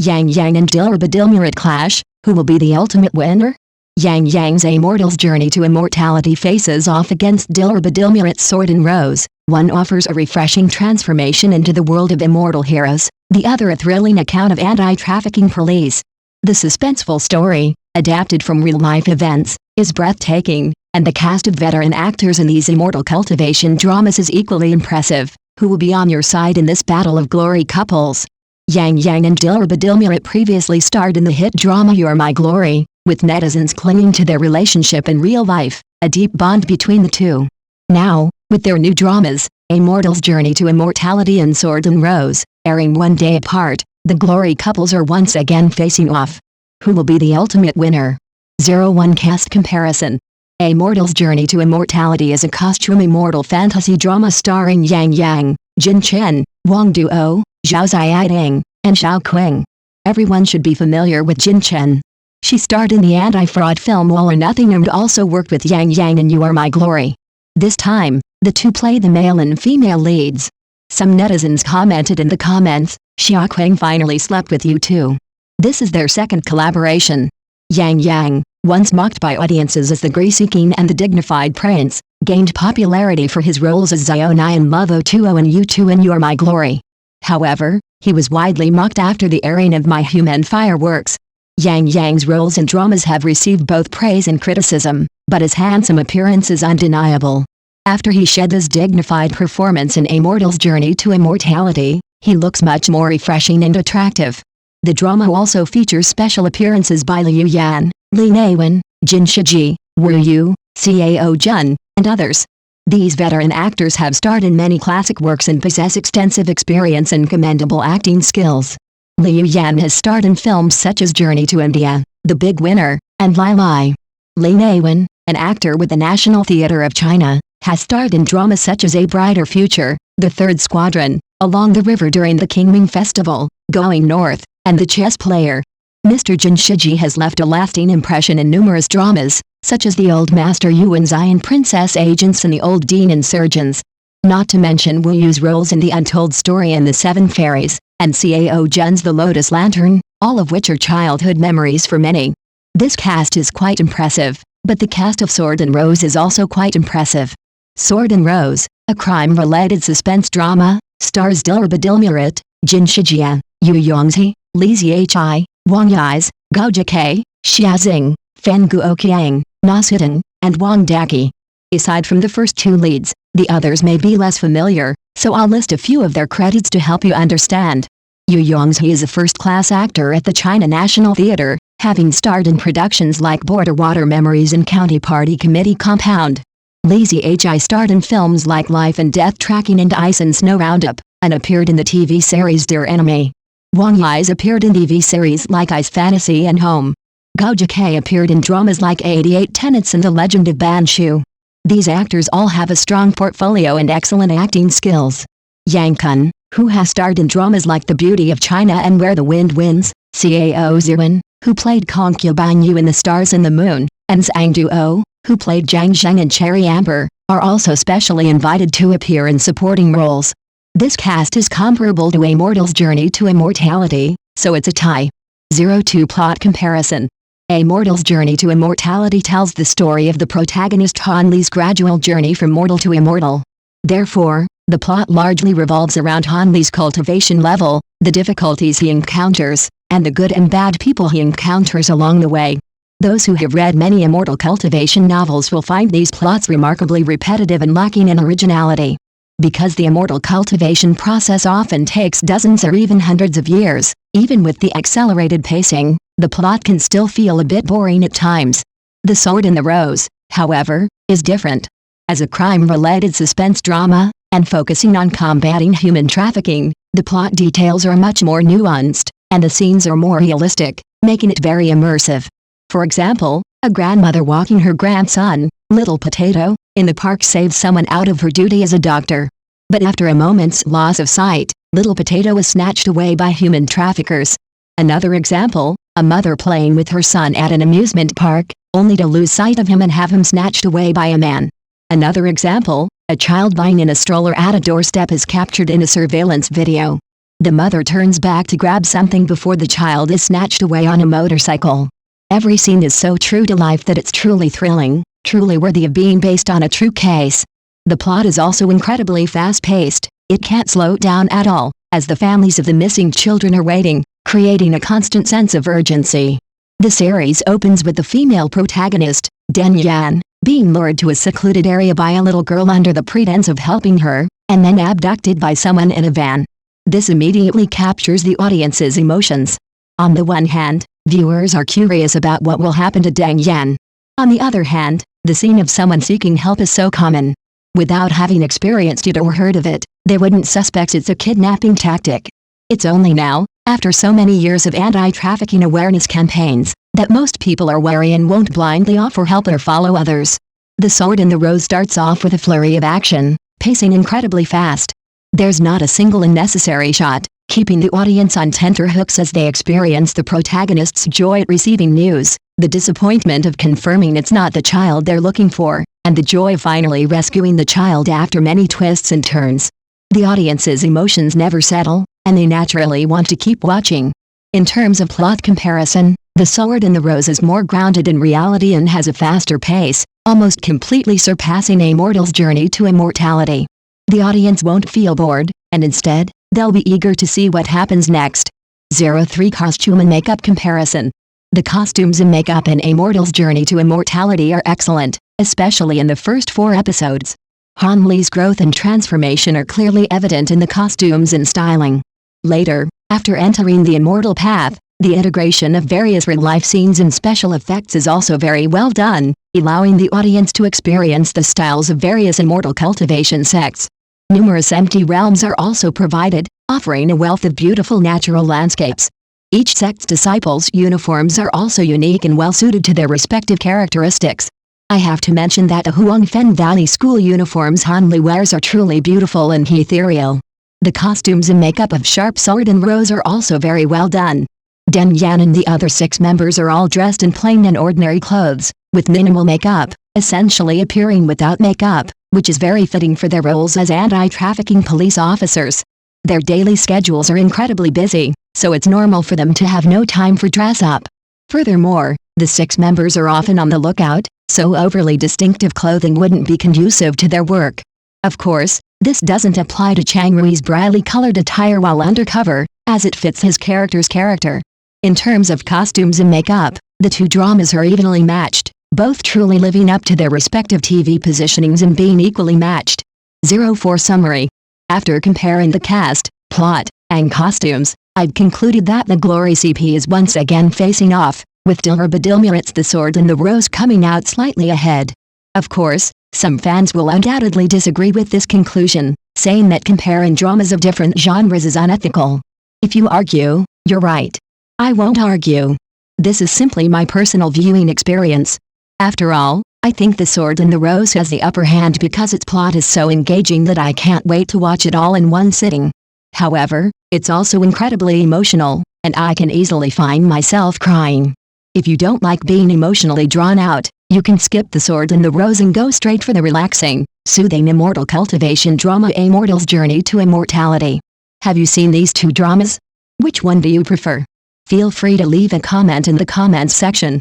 Yang and Dilraba clash, who will be the ultimate winner? Yang's immortal's journey to immortality faces off against Diliraba's sword and rose. One offers a refreshing transformation into the world of immortal heroes, the other a thrilling account of anti-trafficking police. The suspenseful story, adapted from real-life events, is breathtaking, and the cast of veteran actors in these immortal cultivation dramas is equally impressive. Who will be on your side in this battle of glory couples? Yang and Dilraba previously starred in the hit drama You're My Glory, with netizens clinging to their relationship in real life, a deep bond between the two. Now, with their new dramas, Immortal's Journey to Immortality and Sword and Rose, airing one day apart, the glory couples are once again facing off. Who will be the ultimate winner? 01 Cast Comparison. Immortal's Journey to Immortality is a costume immortal fantasy drama starring Yang, Jin Chen, Wang Duo, Zhao Ziading, and Xiao Qing. Everyone should be familiar with Jin Chen. She starred in the anti-fraud film All or Nothing and also worked with Yang in You Are My Glory. This time, the two play the male and female leads. Some netizens commented in the comments, Xiao Qing finally slept with you too. This is their second collaboration. Yang, once mocked by audiences as the greasy king and the dignified prince, gained popularity for his roles as Xiaonai in Love O2O and U2 in You Are My Glory. However, he was widely mocked after the airing of My Human Fireworks. Yang's roles in dramas have received both praise and criticism, but his handsome appearance is undeniable. After he shed his dignified performance in Immortal's Journey to Immortality, he looks much more refreshing and attractive. The drama also features special appearances by Liu Yan, Li Naiwen, Jin Shiji, Wu Yu, Cao Jun, and others. These veteran actors have starred in many classic works and possess extensive experience and commendable acting skills. Liu Yan has starred in films such as Journey to India, The Big Winner, and Lai Lai. Li Naiwen, an actor with the National Theatre of China, has starred in dramas such as A Brighter Future, The Third Squadron, Along the River during the Qingming Festival, Going North, and The Chess Player. Mr. Jin Shiji has left a lasting impression in numerous dramas, such as The Old Master Yuan Zion Princess Agents and The Old Dean Insurgents. Not to mention Wu Yu's roles in The Untold Story and The Seven Fairies, and Cao Jun's The Lotus Lantern, all of which are childhood memories for many. This cast is quite impressive, but the cast of Sword and Rose is also quite impressive. Sword and Rose, a crime-related suspense drama, stars Diliraba, Jin Shijia, Yu Yongzi, Li Zhi, Wang Yis, Gao Jike, Xia Xing, Fan Guoqiang, Na Sidan, and Wang Daqi. Aside from the first two leads, the others may be less familiar, so I'll list a few of their credits to help you understand. Yu Yongzi is a first-class actor at the China National Theatre, having starred in productions like Border Water Memories and County Party Committee Compound. Li Zhi starred in films like Life and Death Tracking and Ice and Snow Roundup, and appeared in the TV series Dear Enemy. Wang Yis appeared in TV series like Ice Fantasy and Home. Gao Jike appeared in dramas like 88 Tenets and The Legend of Ban Shu. These actors all have a strong portfolio and excellent acting skills. Yang Kun, who has starred in dramas like The Beauty of China and Where the Wind Winds, Cao Zuan, who played concubine Yu in The Stars and the Moon, and Zhang Duo, who played Zhang Zheng in Cherry Amber, are also specially invited to appear in supporting roles. This cast is comparable to Immortal's Journey to Immortality, so it's a tie. 02 Plot Comparison. Immortal's Journey to Immortality tells the story of the protagonist Han Li's gradual journey from mortal to immortal. Therefore, the plot largely revolves around Han Li's cultivation level, the difficulties he encounters, and the good and bad people he encounters along the way. Those who have read many immortal cultivation novels will find these plots remarkably repetitive and lacking in originality. Because the immortal cultivation process often takes dozens or even hundreds of years, even with the accelerated pacing, the plot can still feel a bit boring at times. The Sword and the Rose, however, is different. As a crime-related suspense drama, and focusing on combating human trafficking, the plot details are much more nuanced, and the scenes are more realistic, making it very immersive. For example, a grandmother walking her grandson, Little Potato, in the park saves someone out of her duty as a doctor. But after a moment's loss of sight, Little Potato is snatched away by human traffickers. Another example, a mother playing with her son at an amusement park, only to lose sight of him and have him snatched away by a man. Another example, a child lying in a stroller at a doorstep is captured in a surveillance video. The mother turns back to grab something before the child is snatched away on a motorcycle. Every scene is so true to life that it's truly thrilling, truly worthy of being based on a true case. The plot is also incredibly fast-paced. It can't slow down at all, as the families of the missing children are waiting, creating a constant sense of urgency. The series opens with the female protagonist, Yan, being lured to a secluded area by a little girl under the pretense of helping her, and then abducted by someone in a van. This immediately captures the audience's emotions. On the one hand, viewers are curious about what will happen to Yan. On the other hand, the scene of someone seeking help is so common. Without having experienced it or heard of it, they wouldn't suspect it's a kidnapping tactic. It's only now, after so many years of anti-trafficking awareness campaigns, that most people are wary and won't blindly offer help or follow others. The Sword in the Rose starts off with a flurry of action, pacing incredibly fast. There's not a single unnecessary shot, keeping the audience on tenterhooks as they experience the protagonist's joy at receiving news, the disappointment of confirming it's not the child they're looking for, and the joy of finally rescuing the child after many twists and turns. The audience's emotions never settle, and they naturally want to keep watching. In terms of plot comparison, The Sword in the Rose is more grounded in reality and has a faster pace, almost completely surpassing a mortal's journey to immortality. The audience won't feel bored, and instead, they'll be eager to see what happens next. 03 Costume and Makeup Comparison. The costumes and makeup in A Mortal's Journey to Immortality are excellent, especially in the first 4 episodes. Han Lee's growth and transformation are clearly evident in the costumes and styling. Later, after entering the immortal path, the integration of various real-life scenes and special effects is also very well done, allowing the audience to experience the styles of various immortal cultivation sects. Numerous empty realms are also provided, offering a wealth of beautiful natural landscapes. Each sect's disciples' uniforms are also unique and well-suited to their respective characteristics. I have to mention that the Huangfen Valley School uniforms Han Li wears are truly beautiful and ethereal. The costumes and makeup of Sharp Sword and Rose are also very well done. Yan and the other 6 members are all dressed in plain and ordinary clothes, with minimal makeup, essentially appearing without makeup, which is very fitting for their roles as anti-trafficking police officers. Their daily schedules are incredibly busy, so it's normal for them to have no time for dress-up. Furthermore, the 6 members are often on the lookout, so overly distinctive clothing wouldn't be conducive to their work. Of course, this doesn't apply to Chang Rui's brightly colored attire while undercover, as it fits his character's character. In terms of costumes and makeup, the 2 dramas are evenly matched, both truly living up to their respective TV positionings and being equally matched. 04 Summary. After comparing the cast, plot, and costumes, I've concluded that the Glory CP is once again facing off, with Dilireba The Sword in the Rose coming out slightly ahead. Of course, some fans will undoubtedly disagree with this conclusion, saying that comparing dramas of different genres is unethical. If you argue, you're right. I won't argue. This is simply my personal viewing experience. After all, I think The Sword in the Rose has the upper hand because its plot is so engaging that I can't wait to watch it all in one sitting. However, it's also incredibly emotional, and I can easily find myself crying. If you don't like being emotionally drawn out, you can skip The Sword in the Rose and go straight for the relaxing, soothing immortal cultivation drama A Mortal's Journey to Immortality. Have you seen these 2 dramas? Which one do you prefer? Feel free to leave a comment in the comments section.